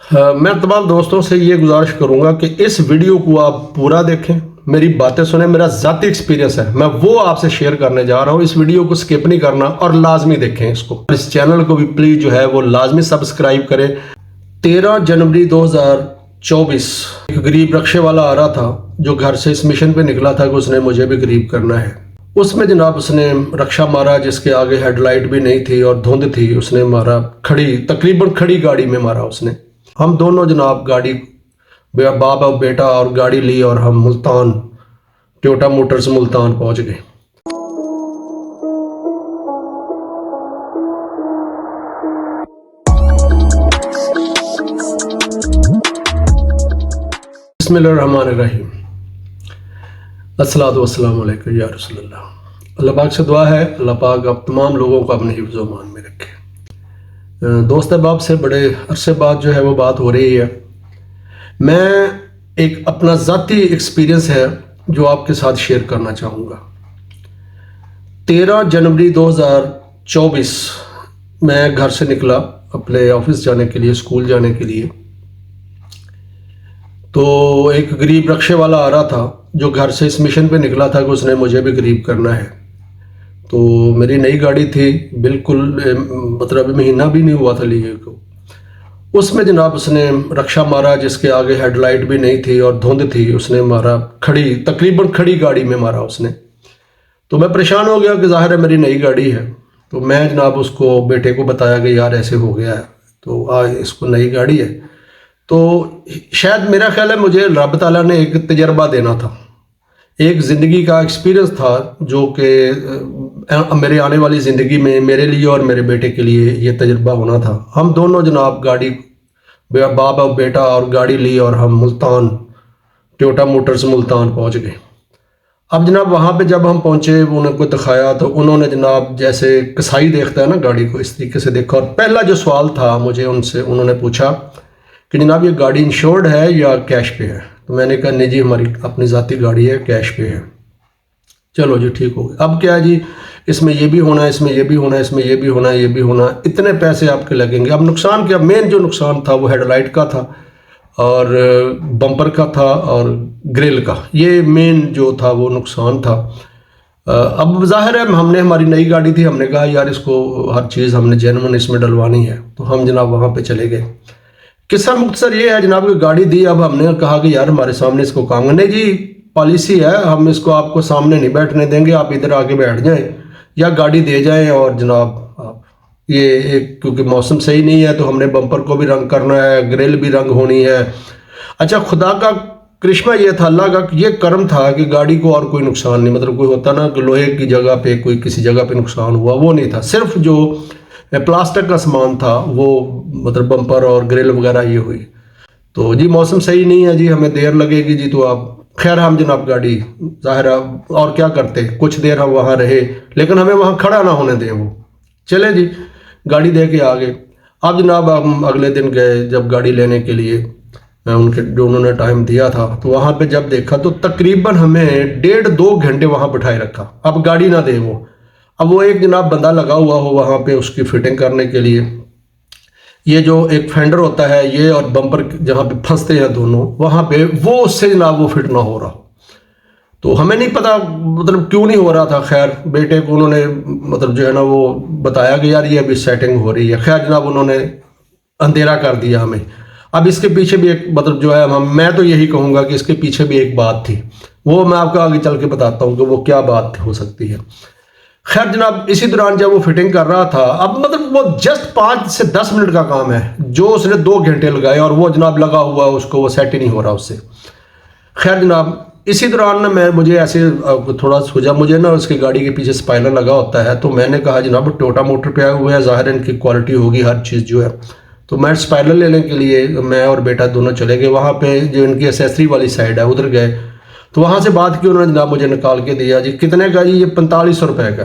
मैं तमाम दोस्तों से ये गुजारिश करूंगा कि इस वीडियो को आप पूरा देखें, मेरी बातें सुने। मेरा ज़ाती एक्सपीरियंस है, मैं वो आपसे शेयर करने जा रहा हूँ। इस वीडियो को स्किप नहीं करना और लाजमी देखें इसको। इस चैनल को भी प्लीज़ जो है वो लाजमी सब्सक्राइब करें। 13 जनवरी 2024 एक गरीब रक्शे वाला आ रहा था जो घर से इस मिशन पे निकला था कि उसने मुझे भी गरीब करना है। उसमें जनाब उसने रक्षा मारा जिसके आगे हेडलाइट भी नहीं थी और धुंध थी। उसने मारा तकरीबन खड़ी गाड़ी में मारा उसने। हम दोनों जनाब गाड़ी बाप और बेटा और गाड़ी ली और हम मुल्तान टोयोटा मोटर्स मुल्तान पहुंच गए। बिस्मिल्लाहिर्रहमानिर्रहीम। अस्सलातु वस्सलामु अलैका या रसूलल्लाह। अल्लाह पाक से दुआ है अल्लाह पाक आप तमाम लोगों को अपने हिफ्ज़ व मान में रखे। दोस्त अहबाब से बड़े अरसे बाद जो है वो बात हो रही है। मैं एक अपना ज़ाती एक्सपीरियंस है जो आपके साथ शेयर करना चाहूँगा। 13 जनवरी 2024 मैं घर से निकला अपने ऑफिस जाने के लिए, स्कूल जाने के लिए। तो एक गरीब रक्शे वाला आ रहा था जो घर से इस मिशन पे निकला था कि उसने मुझे भी गरीब करना है। तो मेरी नई गाड़ी थी, बिल्कुल मतलब अभी महीना भी नहीं हुआ था लिए को। उसमें जनाब उसने रक्षा मारा जिसके आगे हेडलाइट भी नहीं थी और धुंध थी। उसने मारा तकरीबन खड़ी गाड़ी में मारा उसने। तो मैं परेशान हो गया कि जाहिर है मेरी नई गाड़ी है। तो मैं जनाब उसको बेटे को बताया कि यार ऐसे हो गया है, तो इसको नई गाड़ी है। तो शायद मेरा ख्याल है मुझे रब ताला ने एक तजर्बा देना था, एक ज़िंदगी का एक्सपीरियंस था जो कि मेरे आने वाली ज़िंदगी में मेरे लिए और मेरे बेटे के लिए ये तजर्बा होना था। हम दोनों जनाब गाड़ी बाप और बेटा और गाड़ी ली और हम मुल्तान टोयोटा मोटर्स मुल्तान पहुंच गए। अब जनाब वहाँ पे जब हम पहुँचे उनको दिखाया तो उन्होंने जनाब जैसे कसाई देखता है ना गाड़ी को, इस तरीके से देखा। और पहला जो सवाल था मुझे उन्होंने पूछा कि जनाब ये गाड़ी इंश्योर्ड है या कैश पे है। तो मैंने कहा नहीं जी हमारी अपनी ज़ाती गाड़ी है, कैश पे है। चलो जी ठीक हो गया। अब क्या है जी, इसमें ये भी होना है, इसमें ये भी होना है, इसमें ये भी होना है, ये भी होना है, इतने पैसे आपके लगेंगे। अब नुकसान क्या, मेन जो नुकसान था वो हेडलाइट का था और बम्पर का था और ग्रिल का। ये मेन जो था वो नुकसान था। अब जाहिर है हमने हमारी नई गाड़ी थी, हमने कहा यार इसको हर चीज़ हमने जेन्युइन इसमें डलवानी है। तो हम जनाब वहाँ पे चले गए। किस्सा मुख्तसर ये है जनाब की गाड़ी दी। अब हमने कहा कि यार हमारे सामने इसको काम नहीं जी, पॉलिसी है हम इसको आपको सामने नहीं बैठने देंगे, आप इधर आके बैठ जाएं या गाड़ी दे जाएं। और जनाब आप ये क्योंकि मौसम सही नहीं है तो हमने बम्पर को भी रंग करना है, ग्रिल भी रंग होनी है। अच्छा खुदा का करिश्मा ये था, अल्लाह का ये करम था कि गाड़ी को और कोई नुकसान नहीं, मतलब कोई होता ना कि लोहे की जगह पे कोई किसी जगह पे नुकसान हुआ, वो नहीं था। सिर्फ जो प्लास्टिक का सामान था वो मतलब बम्पर और ग्रिल वगैरह ये हुई। तो जी मौसम सही नहीं है जी, हमें देर लगेगी जी। तो आप खैर हम जनाब गाड़ी ज़ाहिर और क्या करते, कुछ देर हम वहाँ रहे लेकिन हमें वहाँ खड़ा ना होने दें। वो चले जी गाड़ी दे के आ गए। अब जनाब हम अगले दिन गए जब गाड़ी लेने के लिए, उनके जो उन्होंने टाइम दिया था, तो वहाँ पे जब देखा तो तकरीबन हमें 1.5-2 घंटे वहाँ बिठाए रखा। अब गाड़ी ना दे वो। अब वो एक जनाब बंदा लगा हुआ हो वहाँ पे उसकी फिटिंग करने के लिए। ये जो एक फेंडर होता है ये और बम्पर जहाँ पे फंसते हैं दोनों, वहाँ पे वो उससे जनाब वो फिट ना हो रहा। तो हमें नहीं पता मतलब क्यों नहीं हो रहा था। खैर बेटे को उन्होंने मतलब जो है ना वो बताया कि यार ये अभी सेटिंग हो रही है। खैर जनाब उन्होंने अंधेरा कर दिया हमें। अब इसके पीछे भी एक मतलब जो है मैं तो यही कहूँगा कि इसके पीछे भी एक बात थी, वो मैं आपको आगे चल के बताता हूँ कि वो क्या बात हो सकती है। खैर जनाब इसी दौरान जब वो फिटिंग कर रहा था, अब मतलब वो जस्ट 5 से 10 मिनट का काम है जो उसने 2 घंटे लगाए और वो जनाब लगा हुआ उसको वो सेट ही नहीं हो रहा उससे। खैर जनाब इसी दौरान ना मुझे ऐसे थोड़ा सूझा, मुझे ना उसकी गाड़ी के पीछे स्पाइलर लगा होता है। तो मैंने कहा जनाब टोयोटा मोटर पे आए हुए हैं, ज़ाहिर इनकी क्वालिटी होगी हर चीज़ जो है। तो मैं स्पाइलर लेने के लिए मैं और बेटा दोनों चले गए वहाँ पे, जो इनकी एसेसरी वाली साइड है उधर गए। तो वहाँ से बात की उन्होंने, जनाब मुझे निकाल के दिया जी कितने का जी, ये 4500 रुपये का।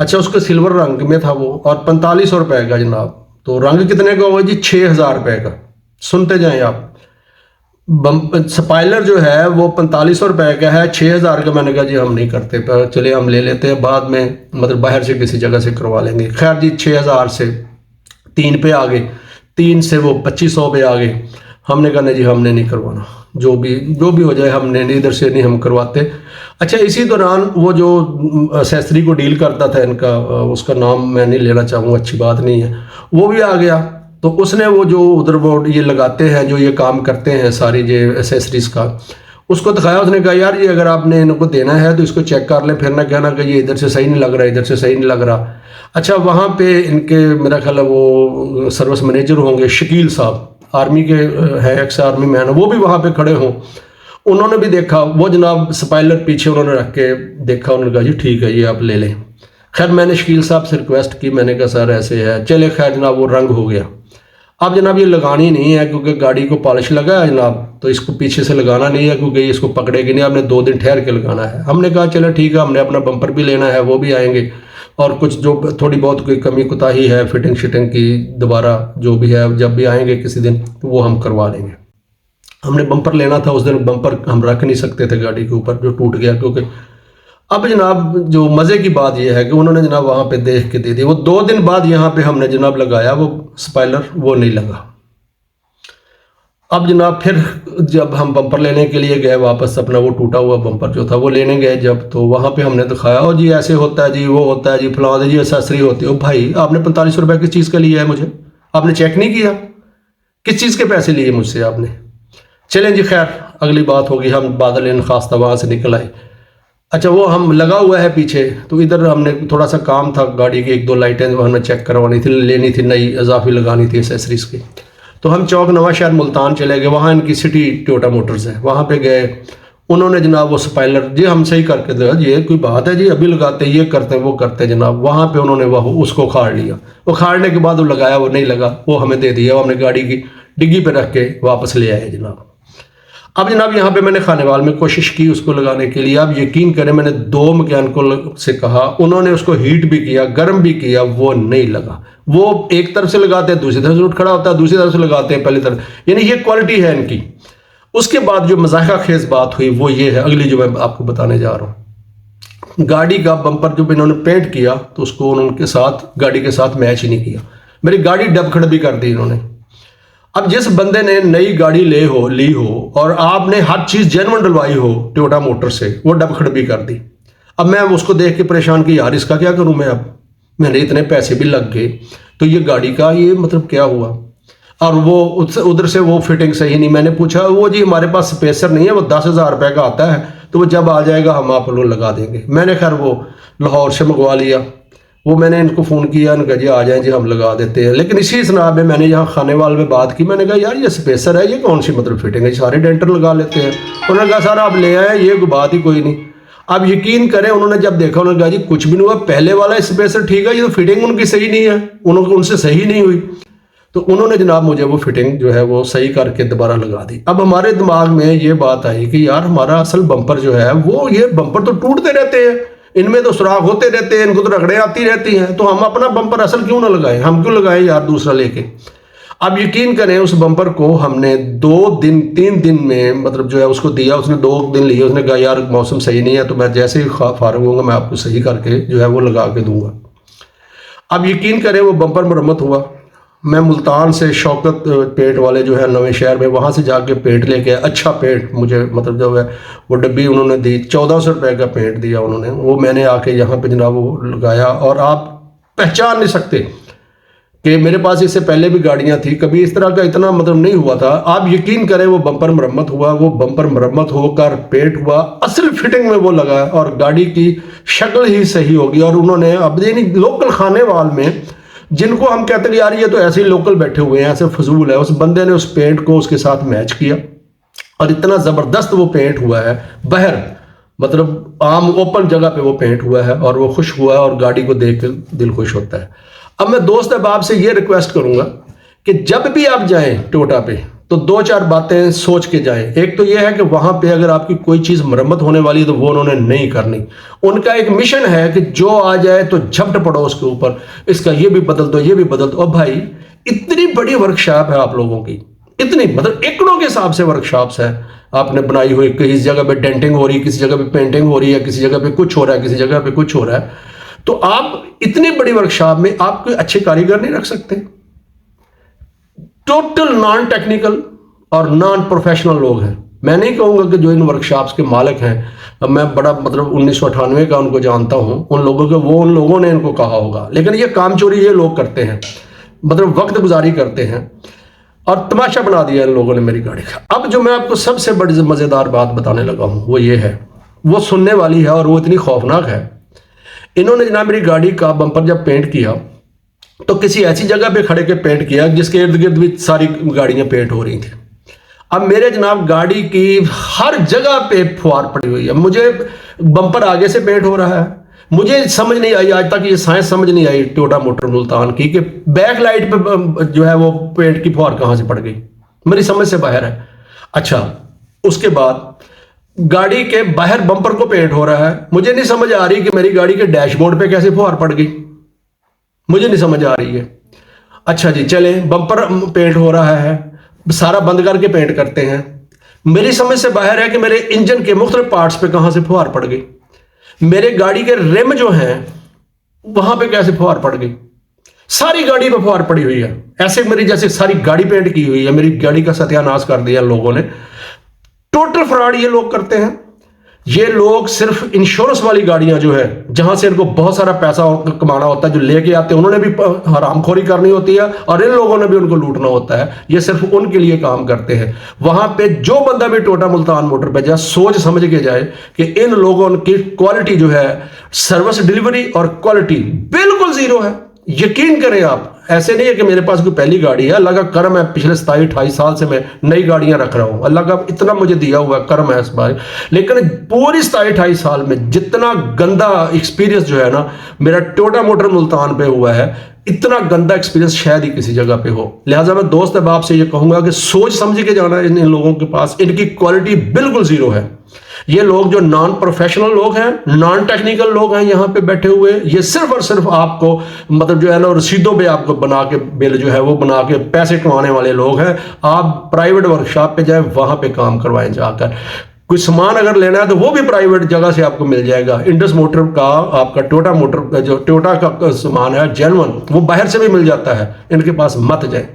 अच्छा उसके सिल्वर रंग में था वो और 4500 रुपये का जनाब। तो रंग कितने का हुआ जी, 6000 रुपये का। सुनते जाएं आप। स्पाइलर जो है वो 4500 रुपये का है, 6000 का मैंने कहा जी हम नहीं करते, पर चले हम ले लेते हैं बाद में, मतलब बाहर से किसी जगह से करवा लेंगे। खैर जी 6000 से 3 पे आ गए। 3 से वो 2500 पे आ गए। हमने कहा नहीं जी, हमने नहीं करवाना, जो भी हो जाए, हमने नहीं, इधर से नहीं हम करवाते। अच्छा, इसी दौरान वो जो एक्सेसरी को डील करता था इनका, उसका नाम मैं नहीं लेना चाहूँगा, अच्छी बात नहीं है, वो भी आ गया। तो उसने वो जो उधर वो ये लगाते हैं, जो ये काम करते हैं सारी ये एसेसरीज़ का, उसको दिखाया। उसने कहा यार ये अगर आपने इनको देना है तो इसको चेक कर लें, फिर ना कहना कि ये इधर से सही नहीं लग रहा, इधर से सही नहीं लग रहा। अच्छा, वहाँ पे इनके मेरा ख्याल है वो सर्विस मैनेजर होंगे शकील साहब, आर्मी के हैं, एक्स आर्मी मैन, वो भी वहाँ पे खड़े हों। उन्होंने भी देखा, वो जनाब स्पाइलर पीछे उन्होंने रख के देखा, उन्होंने कहा जी ठीक है, ये आप ले लें। खैर मैंने शकील साहब से रिक्वेस्ट की, मैंने कहा सर ऐसे है, चले। खैर जनाब वो रंग हो गया। अब जनाब ये लगानी नहीं है क्योंकि गाड़ी को पॉलिश लगा है जनाब, तो इसको पीछे से लगाना नहीं है क्योंकि इसको पकड़ेगी नहीं, आपने 2 दिन ठहर के लगाना है। हमने कहा चलो ठीक है, हमने अपना बम्पर भी लेना है, वो भी आएंगे, और कुछ जो थोड़ी बहुत कोई कमी कुताही है फिटिंग शिटिंग की, दोबारा जो भी है जब भी आएंगे किसी दिन तो वो हम करवा लेंगे। हमने बम्पर लेना था उस दिन, बम्पर हम रख नहीं सकते थे गाड़ी के ऊपर, जो टूट गया। क्योंकि अब जनाब जो मज़े की बात यह है कि उन्होंने जनाब वहाँ पे देख के दे दिया। वो 2 दिन बाद यहाँ पे हमने जनाब लगाया वो स्पाइलर, वो नहीं लगा। अब जनाब फिर जब हम बम्पर लेने के लिए गए वापस, अपना वो टूटा हुआ बम्पर जो था वो लेने गए जब, तो वहाँ पे हमने दिखाया, और जी ऐसे होता है जी, वो होता है जी, फलां जी एसेसरी होती है। भाई आपने 4500 रुपये किस चीज़ का लिया है मुझे? आपने चेक नहीं किया? किस चीज़ के पैसे लिए मुझसे आपने? चलें जी, खैर अगली बात होगी। हम बादल इन खास्ता वहाँ से निकल आए। अच्छा, वो हम लगा हुआ है पीछे, तो इधर हमने थोड़ा सा काम था, गाड़ी की 1-2 लाइटें हमें चेक करवानी थी, लेनी थी, नई इजाफी लगानी थी एसेसरीज की। तो हम चौक नवा शहर मुल्तान चले गए, वहाँ इनकी सिटी टोयोटा मोटर्स है, वहाँ पे गए। उन्होंने जनाब वो स्पाइलर जी हम सही करके दिया, ये कोई बात है जी, अभी लगाते ये करते वो करते जनाब। वहाँ पे उन्होंने वो उसको उखाड़ लिया। उखाड़ने के बाद वो लगाया, वो नहीं लगा, वो हमें दे दिया, वो हमने गाड़ी की डिग्गी पे रख के वापस ले आए जनाब। अब जनाब यहाँ पे मैंने खानेवाल में कोशिश की उसको लगाने के लिए। आप यकीन करें, मैंने 2 मैकेनिकों से कहा, उन्होंने उसको हीट भी किया, गर्म भी किया, वो नहीं लगा। वो एक तरफ से लगाते हैं, दूसरी तरफ से उठ खड़ा होता है, दूसरी तरफ से लगाते हैं पहली तरफ, यानी ये क्वालिटी है इनकी। उसके बाद जो मज़ाक़ा खेज बात हुई वो ये है, अगली जो मैं आपको बताने जा रहा हूँ। गाड़ी का बम्पर जब इन्होंने पेंट किया तो उसको उनके साथ गाड़ी के साथ मैच ही नहीं किया, मेरी गाड़ी डबखड़ भी कर दी इन्होंने। अब जिस बंदे ने नई गाड़ी ली हो और आपने हर चीज़ जेन्युइन डलवाई हो टोयोटा मोटर से, वो डबखड़ भी कर दी। अब मैं उसको देख के परेशान कि यार इसका क्या करूं मैं, अब मेरे इतने पैसे भी लग गए, तो ये गाड़ी का ये मतलब क्या हुआ। और वो उधर से वो फिटिंग सही नहीं। मैंने पूछा, वो जी हमारे पास स्पेसर नहीं है, वो 10,000 रुपये का आता है, तो वो जब आ जाएगा हम आप लोग लगा देंगे। मैंने खैर वो लाहौर से मंगवा लिया। वो मैंने इनको फ़ोन किया, इनका जी आ जाएं जी हम लगा देते हैं। लेकिन इसी स्नाब में मैंने यहाँ खानेवाल में बात की, मैंने कहा यार ये स्पेसर है, ये कौन सी मतलब फिटिंग है, सारे डेंटर लगा लेते हैं। उन्होंने कहा सर आप ले आए, ये कोई बात ही कोई नहीं। आप यकीन करें, उन्होंने जब देखा उन्होंने कहा जी कुछ भी नहीं हुआ, पहले वाला स्पेसर ठीक है, ये तो फिटिंग उनकी सही नहीं है, उनसे सही नहीं हुई। तो उन्होंने जनाब मुझे वो फिटिंग जो है वो सही करके दोबारा लगा दी। अब हमारे दिमाग में ये बात आई कि यार हमारा असल बम्पर जो है वो, ये बम्पर तो टूटते रहते हैं, इनमें तो सुराख होते रहते हैं, इनको तो रगड़े आती रहती हैं, तो हम अपना बम्पर असल क्यों ना लगाएं, हम क्यों लगाएं यार दूसरा लेके। अब यकीन करें, उस बम्पर को हमने 3 दिन में मतलब जो है उसको दिया, उसने 2 दिन लिए। उसने कहा यार मौसम सही नहीं है, तो मैं जैसे ही फारग होऊंगा मैं आपको सही करके जो है वो लगा के दूंगा। अब यकीन करें वो बम्पर मरम्मत हुआ। मैं मुल्तान से शौकत पेंट वाले जो है नवे शहर में, वहाँ से जाके पेंट लेके, अच्छा पेंट मुझे मतलब जो है वो डब्बी उन्होंने दी, 1400 रुपये का पेंट दिया उन्होंने। वो मैंने आके यहाँ पे जनाब वो लगाया, और आप पहचान नहीं सकते कि मेरे पास इससे पहले भी गाड़ियाँ थी, कभी इस तरह का इतना मतलब नहीं हुआ था। आप यकीन करें वो बम्पर मरम्मत हुआ, वो बम्पर मरम्मत होकर पेंट हुआ, असल फिटिंग में वो लगा, और गाड़ी की शक्ल ही सही होगी। और उन्होंने अब यानी लोकल खानेवाल में, जिनको हम कहते हैं यार ये तो ऐसे ही लोकल बैठे हुए हैं, ऐसे फजूल है, उस बंदे ने उस पेंट को उसके साथ मैच किया, और इतना ज़बरदस्त वो पेंट हुआ है, बहर मतलब आम ओपन जगह पे वो पेंट हुआ है, और वो खुश हुआ है, और गाड़ी को देख कर दिल खुश होता है। अब मैं दोस्त अहबाब से ये रिक्वेस्ट करूँगा कि जब भी आप जाएँ टोयोटा पे, तो 2-4 बातें सोच के जाएं। एक तो ये है कि वहाँ पे अगर आपकी कोई चीज़ मरम्मत होने वाली है तो वो उन्होंने नहीं करनी। उनका एक मिशन है कि जो आ जाए तो झपट पड़ो उसके ऊपर, इसका ये भी बदल दो, ये भी बदल दो। और भाई इतनी बड़ी वर्कशॉप है आप लोगों की, इतनी मतलब एकड़ों के हिसाब से वर्कशॉप्स है आपने बनाई हुई। किसी जगह पे डेंटिंग हो रही है, किसी जगह पे पेंटिंग हो रही है, किसी जगह पे कुछ हो रहा है, किसी जगह पे कुछ हो रहा है। तो आप इतनी बड़ी वर्कशॉप में आप कोई अच्छे कारीगर नहीं रख सकते? टोटल नॉन टेक्निकल और नॉन प्रोफेशनल लोग हैं। मैं नहीं कहूँगा कि जो इन वर्कशॉप्स के मालिक हैं, मैं बड़ा मतलब 1998 का उनको जानता हूँ, उन लोगों के वो उन लोगों ने इनको कहा होगा, लेकिन ये काम चोरी ये लोग करते हैं, मतलब वक्त गुजारी करते हैं और तमाशा बना दिया इन लोगों ने मेरी गाड़ी का। अब जो मैं आपको सबसे बड़ी मज़ेदार बात बताने लगा हूँ वो ये है, वो सुनने वाली है और वो इतनी खौफनाक है। इन्होंने जनाब मेरी गाड़ी का बम्पर जब पेंट किया तो किसी ऐसी जगह पे खड़े के पेंट किया जिसके इर्द गिर्द भी सारी गाड़ियां पेंट हो रही थी। अब मेरे जनाब गाड़ी की हर जगह पे फुहार पड़ी हुई है, मुझे बम्पर आगे से पेंट हो रहा है, मुझे समझ नहीं आई आज तक, ये साइंस समझ नहीं आई टोयोटा मोटर मुल्तान की कि बैक लाइट पे जो है वो पेंट की फुहार कहां से पड़ गई, मेरी समझ से बाहर है। अच्छा, उसके बाद गाड़ी के बाहर बम्पर को पेंट हो रहा है, मुझे नहीं समझ आ रही कि मेरी गाड़ी के डैशबोर्ड पे कैसे फुहार पड़ गई, मुझे नहीं समझ आ रही है। अच्छा जी, चले बम्पर पेंट हो रहा है, सारा बंद करके पेंट करते हैं, मेरी समझ से बाहर है कि मेरे इंजन के मुख्तलिफ पार्ट्स पे कहां से फुहार पड़ गई, मेरे गाड़ी के रिम जो हैं वहां पे कैसे फुहार पड़ गई, सारी गाड़ी पे फुहार पड़ी हुई है, ऐसे मेरी जैसे सारी गाड़ी पेंट की हुई है, मेरी गाड़ी का सत्यानाश कर दिया लोगों ने। टोटल फ्रॉड ये लोग करते हैं। ये लोग सिर्फ इंश्योरेंस वाली गाड़ियां जो है जहां से इनको बहुत सारा पैसा कमाना होता है, जो लेके आते हैं उन्होंने भी हरामखोरी करनी होती है और इन लोगों ने भी उनको लूटना होता है, ये सिर्फ उनके लिए काम करते हैं। वहां पे जो बंदा भी टोयोटा मुल्तान मोटर पे जाए सोच समझ के जाए कि इन लोगों की क्वालिटी जो है, सर्विस डिलीवरी और क्वालिटी बिल्कुल जीरो है। यकीन करें आप, ऐसे नहीं है कि मेरे पास कोई पहली गाड़ी है, अल्लाह का करम है, पिछले 27-28 साल से मैं नई गाड़ियां रख रहा हूं, अल्लाह का इतना मुझे दिया हुआ करम है इस बार। लेकिन पूरी 27-28 साल में जितना गंदा एक्सपीरियंस जो है ना मेरा टोयोटा मोटर मुल्तान पे हुआ है, इतना गंदा एक्सपीरियंस शायद ही किसी जगह पे हो। लिहाजा मैं दोस्त अब आपसे ये कहूंगा कि सोच समझ के जाना इन लोगों के पास, इनकी क्वालिटी बिल्कुल जीरो है। ये लोग जो नॉन प्रोफेशनल लोग हैं, नॉन टेक्निकल लोग हैं यहाँ पे बैठे हुए, ये सिर्फ और सिर्फ आपको मतलब जो है ना रसीदों पे आपको बना के बिल जो है वो बना के पैसे कमाने वाले लोग हैं। आप प्राइवेट वर्कशॉप पे जाएं, वहां पे काम करवाएं जाकर। कोई सामान अगर लेना है तो वो भी प्राइवेट जगह से आपको मिल जाएगा। इंडस मोटर का आपका टोयोटा मोटर जो टोयोटा का सामान है जेन्युइन, वो बाहर से भी मिल जाता है, इनके पास मत जाए।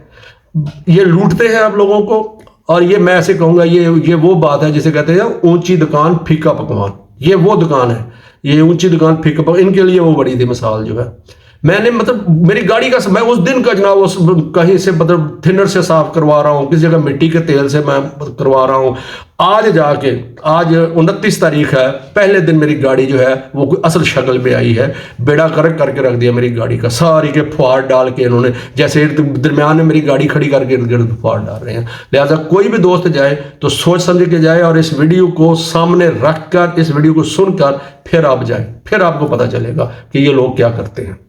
ये लूटते हैं आप लोगों को। और ये मैं ऐसे कहूंगा, ये वो बात है जिसे कहते हैं ऊंची दुकान फीका पकवान, ये वो दुकान है, ये ऊंची दुकान फीका पकवान, इनके लिए वो बड़ी थी मिसाल जो है। मैंने मतलब मेरी गाड़ी का मैं उस दिन का जनाब उस कहीं से मतलब थिनर से साफ करवा रहा हूँ, किसी जगह मिट्टी के तेल से मैं करवा रहा हूँ। आज जाके आज 29 तारीख है, पहले दिन मेरी गाड़ी जो है वो कोई असल शक्ल में आई है। बेड़ा करक करके रख दिया मेरी गाड़ी का, सारी के फुहार डाल के इन्होंने, जैसे दरम्यान में मेरी गाड़ी खड़ी करके इर्द गिर्द फुहार डाल रहे हैं। लिहाजा कोई भी दोस्त जाए तो सोच समझ के जाए और इस वीडियो को सामने रख कर, इस वीडियो को सुनकर फिर आप जाए, फिर आपको पता चलेगा कि ये लोग क्या करते हैं।